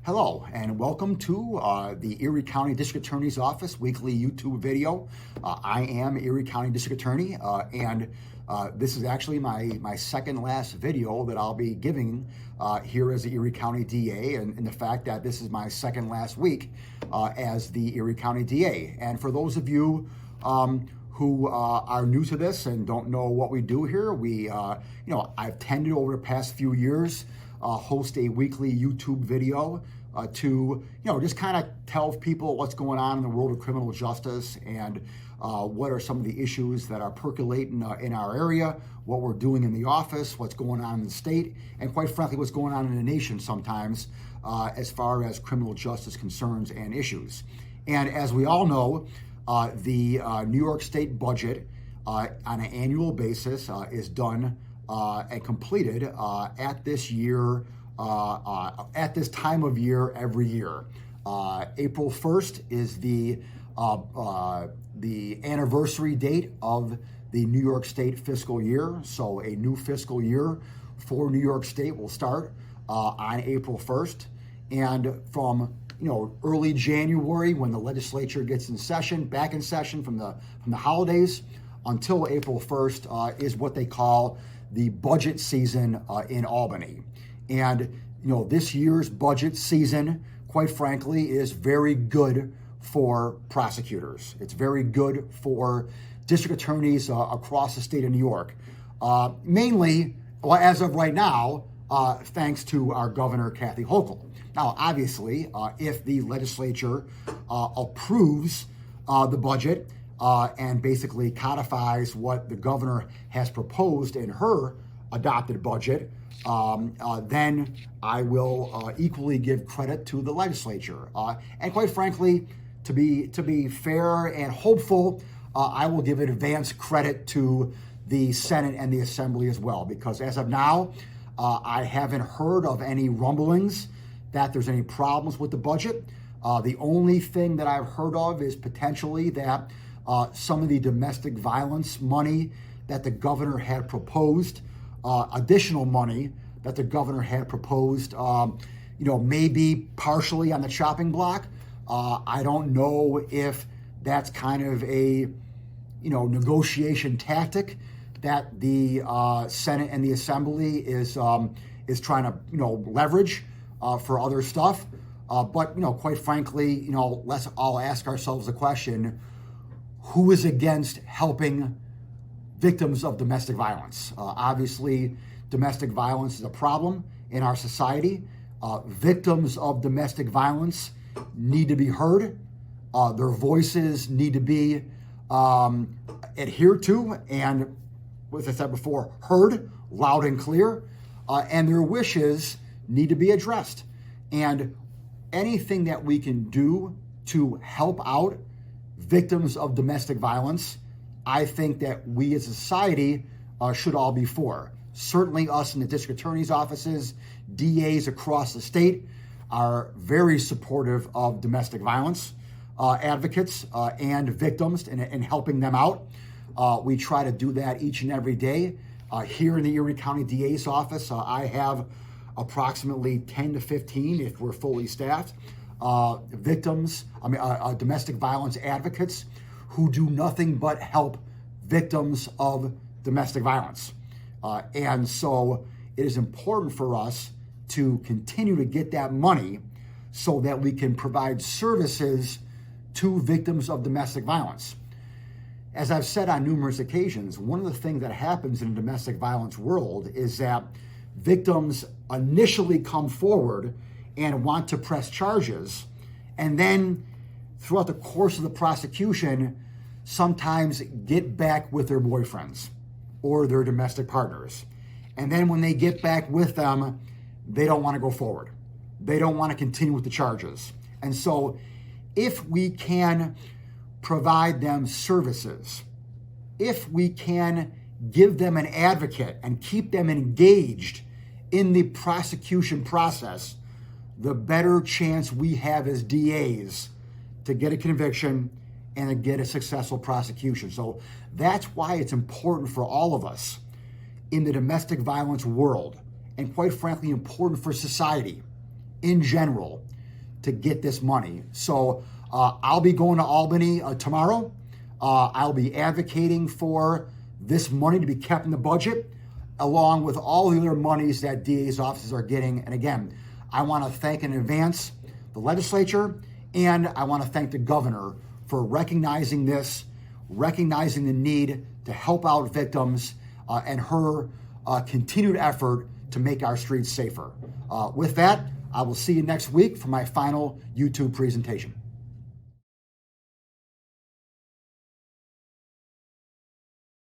Hello and welcome to the Erie County District Attorney's Office weekly YouTube video. I am Erie County District Attorney and this is actually my second last video that I'll be giving here as the Erie County DA, and the fact that this is my second last week as the Erie County DA. And for those of you who are new to this and don't know what we do here, I've tended over the past few years host a weekly YouTube video to just kind of tell people what's going on in the world of criminal justice and what are some of the issues that are percolating in our area, what we're doing in the office, what's going on in the state, and quite frankly, what's going on in the nation sometimes as far as criminal justice concerns and issues. And as we all know, the New York State budget on an annual basis is done and completed at this time of year every year. April 1st is the anniversary date of the New York State fiscal year. So a new fiscal year for New York State will start on April 1st. And from early January, when the legislature gets back in session from the holidays, until April 1st is what they call the budget season in Albany. And this year's budget season, quite frankly, is very good for prosecutors. It's very good for district attorneys across the state of New York. Mainly, as of right now, thanks to our governor, Kathy Hochul. Now, obviously, if the legislature approves the budget and basically codifies what the governor has proposed in her adopted budget, then I will equally give credit to the legislature. And quite frankly, to be fair and hopeful, I will give advance credit to the Senate and the Assembly as well, because as of now, I haven't heard of any rumblings that there's any problems with the budget. The only thing that I've heard of is potentially that some of the domestic violence money that the governor had proposed, additional money that the governor had proposed, maybe partially on the chopping block. I don't know if that's kind of a, negotiation tactic that the Senate and the Assembly is trying to, leverage for other stuff. But quite frankly, let's all ask ourselves the question: who is against helping victims of domestic violence? Obviously, domestic violence is a problem in our society. Victims of domestic violence need to be heard. Their voices need to be adhered to and, as I said before, heard loud and clear. And their wishes need to be addressed. And anything that we can do to help out victims of domestic violence, I think that we as a society should all be for. Certainly us in the district attorney's offices, DAs across the state are very supportive of domestic violence advocates and victims and helping them out. We try to do that each and every day. Here in the Erie County DA's office, I have approximately 10 to 15, if we're fully staffed, domestic violence advocates who do nothing but help victims of domestic violence. And so it is important for us to continue to get that money so that we can provide services to victims of domestic violence. As I've said on numerous occasions, one of the things that happens in the domestic violence world is that victims initially come forward and want to press charges, and then throughout the course of the prosecution, sometimes get back with their boyfriends or their domestic partners. And then when they get back with them, they don't want to go forward. They don't want to continue with the charges. And so if we can provide them services, if we can give them an advocate and keep them engaged in the prosecution process, the better chance we have as DAs to get a conviction and to get a successful prosecution. So that's why it's important for all of us in the domestic violence world, and quite frankly, important for society in general, to get this money. So I'll be going to Albany tomorrow. I'll be advocating for this money to be kept in the budget, along with all the other monies that DA's offices are getting. And again, I want to thank in advance the legislature, and I want to thank the governor for recognizing this, recognizing the need to help out victims, and her continued effort to make our streets safer. With that, I will see you next week for my final YouTube presentation.